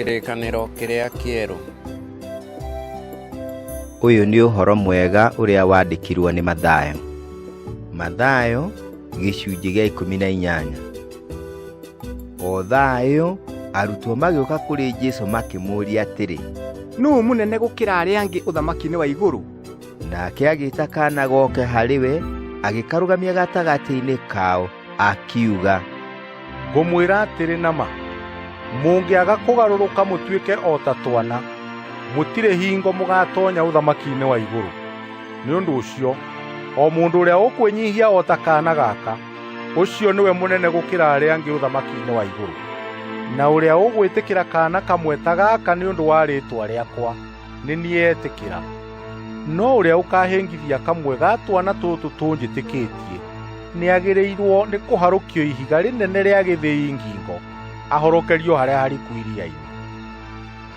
Kĩrĩkanĩro kĩrĩa kĩerũ. Ũyũ nĩ ũhoro mwega ũrĩa wandĩkirwo nĩ Mathayo. Mathayo gĩcunjĩ gĩa 18. O thayũ, arutwo magĩũka kũrĩ Jesũ makĩmũũria atĩrĩ, nũũ mũnene gũkĩra arĩa angĩ ũthamaki-inĩ wa igũrũ? Nake agĩĩta kaana goke harĩ we, agĩkarũgamia gatagatĩ-inĩ kao, akiuga, ngũmwĩra atĩrĩ na ma, mũngĩaga kũgarũrũka mũtuĩke o ta twana, mũtirĩ hingo mũgatonya ũthamaki-inĩ wa igũrũ. Nĩ ũndũ ũcio, o mũndũ ũrĩa ũkwĩnyihia o ta kaana gaka, ũcio nĩwe mũnene gũkĩra arĩa angĩ ũthamaki-inĩ wa igũrũ. Na ũrĩa ũgwĩtĩkĩra kaana kamwe ta gaka nĩ ũndũ wa rĩĩtwa rĩakwa, nĩ niĩ etĩkĩra. No ũrĩa ũkahĩngithia kamwe ga twana tũtũ tũnjĩtĩkĩtie, nĩagĩrĩirwo nĩ kũharũkio ihiga rĩnene rĩa gĩthĩi ngingo, ahorokerio harĩa hariku iria-inĩ.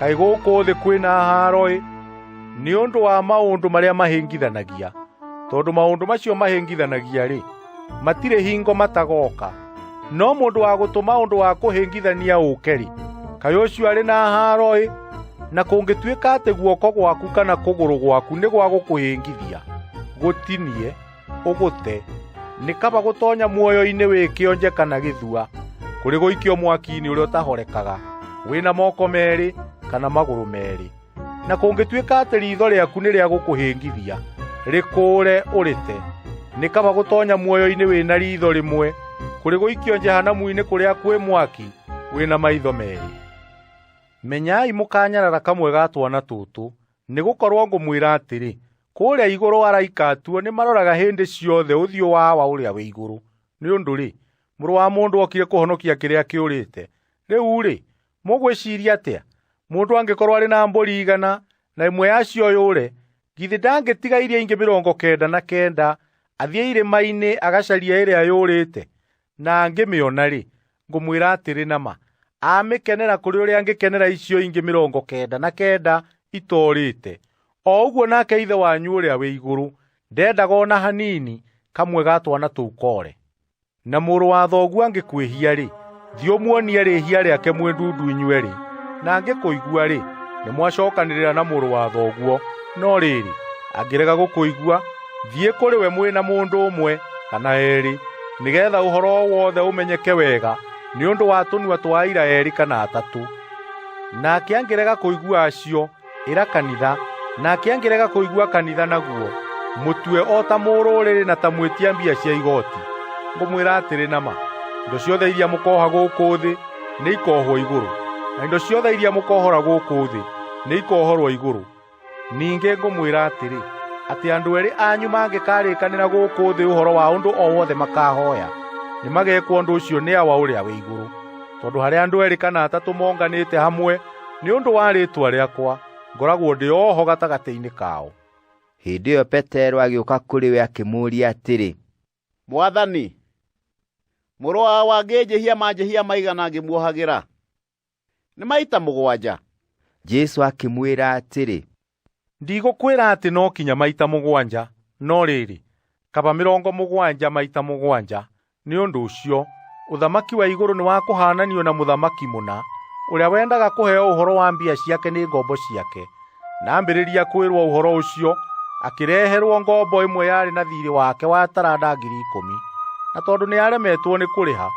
Kaĩ gũkũ thĩ kwĩna haro-ĩ, nĩ ũndũ wa maũndũ marĩa mahĩngithanagia. Tondũ maũndũ macio mahĩngithanagia-rĩ, matirĩ hingo matagoka. No mũndũ wa gũtũma ũndũ wa kũhĩngithania ũke-rĩ, kaĩ ũcio arĩ na haro-ĩ, na kũngĩtuĩka atĩ guoko gwaku kana kũgũrũ gwaku nĩ gwa gũkũhĩngithia, gũtinie, ũgũte, nĩ kaba gũtonya muoyo-inĩ wĩ kĩonje kana gĩthua, kũrĩ gũikio mwaki-inĩ ũrĩa ũtahorekaga, wĩna moko merĩ kana magũrũ merĩ. Na kũngĩtuĩka atĩ riitho rĩaku nĩ rĩa gũkũhĩngithia, rĩkũũre ũrĩte, nĩ kaba gũtonya muoyo-inĩ wĩna riitho rĩmwe, kũrĩ gũikio jehanamu-inĩ kũrĩa kwĩ mwaki, wĩna maitho merĩ. Menyai mũkanyarara kamwe ga twana tũtũ, nĩgũkorwo ngũmwĩra atĩrĩ, kũrĩa igũrũ araika atuo nĩ maroraga hĩndĩ ciothe ũthiũ wa ũrĩa wĩ igũrũ. Nĩ ũndũ-rĩ, Mũrũ wa Mũndũ okire kũhonokia kĩrĩa kĩũrĩte. Rĩu-rĩ, mũgwĩciiria atĩa? Mũndũ angĩkorwo arĩ na mbũri 100 na ĩmwe yacio yũre, githĩ ndangĩtiga iria ingĩ 99 athiĩ irĩma-inĩ agacaria ĩrĩa yũrĩte? Na angĩmĩona-rĩ, ngũmwĩra atĩrĩ na ma, amĩkenera kũrĩ ũrĩa angĩkenera icio ingĩ 99 itorĩte. O ũguo nake Ithe wanyu ũrĩa wĩ igũrũ ndendaga ona hanini kamwe ga twana tũu kore. Na mũrũ wa thoguo angĩkwĩhia-rĩ, thiĩ ũmuonie rĩhia rĩake mwĩndundu inyuĩ-rĩ, na angĩkũigua-rĩ, nĩmwacokanĩrĩra na mũrũ wa thoguo. No rĩrĩ, angĩrega gũkũigua, thiĩ kũrĩ we mwĩna mũndũ ũmwe kana eerĩ, nĩgeetha ũhoro wothe ũmenyeke wega nĩ ũndũ wa tũnua twa aira 2 kana 3. Nake angĩrega kũigua acio, ĩra kanitha, nake angĩrega kũigua kanitha naguo, mũtue o ta mũrũrĩrĩ na ta mwĩtia mbia cia igoti. Ngũmwĩra atĩrĩ na ma, indo ciothe iria mũkoha gũkũ thĩ nĩ ikohwo igũrũ, na indo ciothe iria mũkohora gũkũ thĩ nĩ ikohorwo igũrũ. Ningĩ ngũmwĩra atĩrĩ, atĩ andũ erĩ anyu mangĩkarĩkanĩra gũkũ thĩ ũhoro wa ũndũ o wothe makahoya, nĩ magekwo ũndũ ũcio nĩ Awa ũrĩa wĩ igũrũ. Tondũ harĩa andũ 2 kana 3 monganĩte hamwe nĩ ũndũ wa rĩĩtwa rĩakwa, ngoragwo ndĩ oho gatagatĩ-inĩ kao. Hĩndĩ ĩyo Petero agĩũka kũrĩ we akĩmũũria atĩrĩ, Mwathani, mũrũ wa wangĩnjĩhia manjĩhia maigana ngĩmuohagĩra? Nĩ maita 7? Jesũ akĩmwĩra atĩrĩ, ndigũkwĩra atĩ no kinya maita 7, no rĩrĩ, kaba 70 maita 7. Nĩ ũndũ ũcio, ũthamaki wa igũrũ nĩ wa kũhaananio na mũthamaki mũna, ũrĩa wendaga kũheo ũhoro wa mbia ciake nĩ ngombo ciake. Na ambĩrĩria kwĩrwo ũhoro ũcio, akĩreherwo ngombo ĩmwe yarĩ na thiirĩ wake wa taranda 10,000. Na tondũ nĩaremetwo nĩ kũrĩha,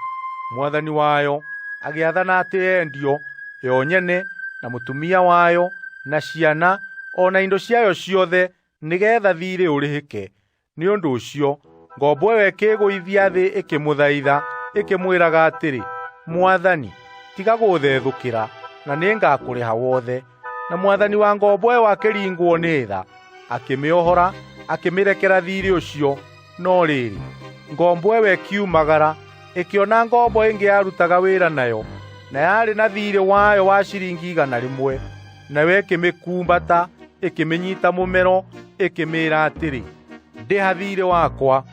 mwathani wayo agĩathana atĩ endio, yo nyene na mũtumia wayo na ciana, ona indo ciayo ciothe, nĩgeetha thiirĩ ũrĩhĩke. Nĩ ũndũ ũcio, ngombo ĩyo ĩkĩĩgũithia thĩ ĩkĩmũthaitha, ĩkĩmwĩraga atĩrĩ, Mwathani, tiga gũthethũkĩra, na nĩngakũrĩha wothe. Na mwathani wa ngombo ĩyo akĩringwo nĩ tha, akĩmĩohora, akĩmĩrekera thiirĩ ũcio. No rĩrĩ, ngombo ĩyo ĩkiumagara, ĩkĩona ngombo ĩngĩ yarutaga wĩra nayo, na yarĩ na thiirĩ wayo wa ciringi 100. Nayo ĩkĩmĩkumbata, ĩkĩmĩnyiita mũmero, ĩkĩmĩĩra atĩrĩ, ndĩha thiirĩ wakwa.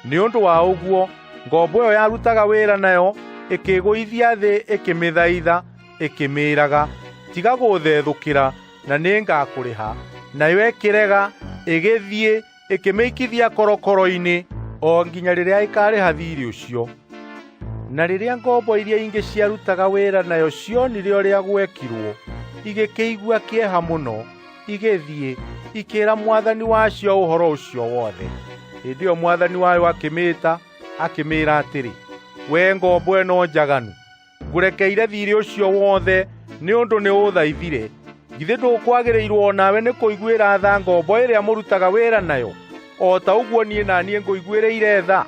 Nĩ ũndũ wa ũguo, ngombo ĩyo yarutaga wĩra nayo ĩkĩĩgũithia thĩ, ĩkĩmĩthaitha, ĩkĩmĩĩraga, tiga gũthethũkĩra, na nĩngakũrĩha. Nayo ĩkĩrega, ĩgĩthiĩ, ĩkĩmĩikithia korokoro-inĩ, o nginya rĩrĩa ĩkarĩha thiirĩ ũcio. Na rĩrĩa ngombo iria ingĩ ciarutaga wĩra nayo cionire ũrĩa gwekirwo, igĩkĩigua kĩeha mũno, igĩthiĩ ikĩĩra mwathani wacio ũhoro ũcio wothe. Hĩndĩ ĩyo mwathani wayo akĩmĩĩta, akĩmĩĩra atĩrĩ, wee ngombo ĩno njaganu, ngũrekeire thiirĩ ũcio wothe nĩ ũndũ nĩ ũthaithire. Githĩ ndũkwagĩrĩirwo o nawe nĩ kũiguĩra tha ngombo ĩrĩa mũrutaga wĩra nayo, o ta ũguo niĩ na niĩ ngũiguĩrĩire tha?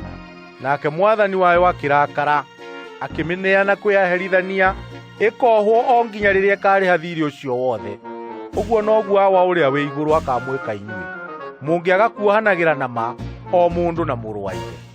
Nake mwathani wayo akĩrakara, akĩmĩneana kwĩ aherithania, ĩkohwo o nginya rĩrĩa ĩkarĩha thiirĩ ũcio wothe. Ũguo noguo Awa ũrĩa wĩ igũrũ akamwĩka inyuĩ, mũngĩaga kuohanagĩra na ma o mũndũ na mũrũ wa ithe.